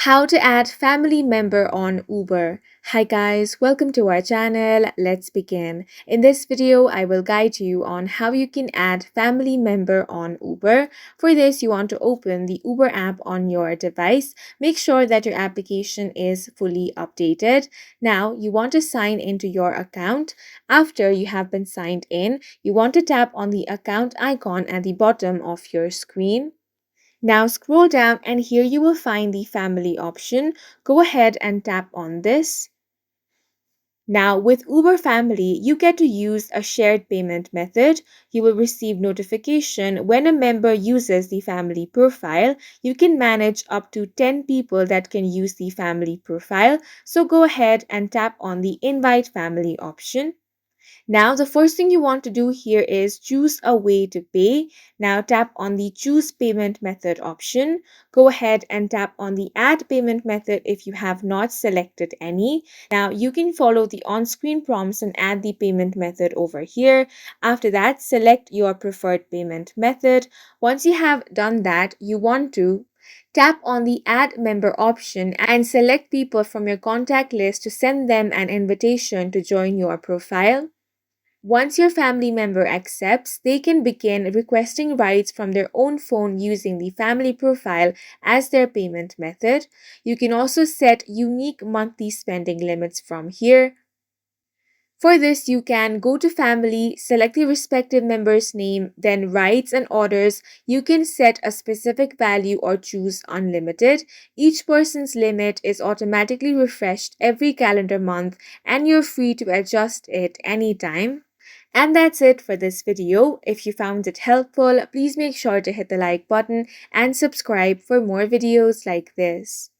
How to add family member on Uber. Hi guys, welcome to our channel. Let's begin. In this video, I will guide you on how you can add family member on Uber. For this, you want to open the Uber app on your device. Make sure that your application is fully updated. Now, you want to sign into your account. After you have been signed in, you want to tap on the account icon at the bottom of your screen. Now scroll down and here you will find the family option. Go ahead and tap on this. Now with Uber Family, you get to use a shared payment method. You will receive notification when a member uses the family profile. You can manage up to 10 people that can use the family profile. So go ahead and tap on the invite family option. Now, the first thing you want to do here is choose a way to pay. Now, tap on the choose payment method option. Go ahead and tap on the add payment method if you have not selected any. Now, you can follow the on-screen prompts and add the payment method over here. After that, select your preferred payment method. Once you have done that, you want to tap on the Add Member option and select people from your contact list to send them an invitation to join your profile. Once your family member accepts, they can begin requesting rides from their own phone using the family profile as their payment method. You can also set unique monthly spending limits from here. For this, you can go to family, select the respective member's name, then rides and orders. You can set a specific value or choose unlimited. Each person's limit is automatically refreshed every calendar month and you're free to adjust it anytime. And that's it for this video. If you found it helpful, please make sure to hit the like button and subscribe for more videos like this.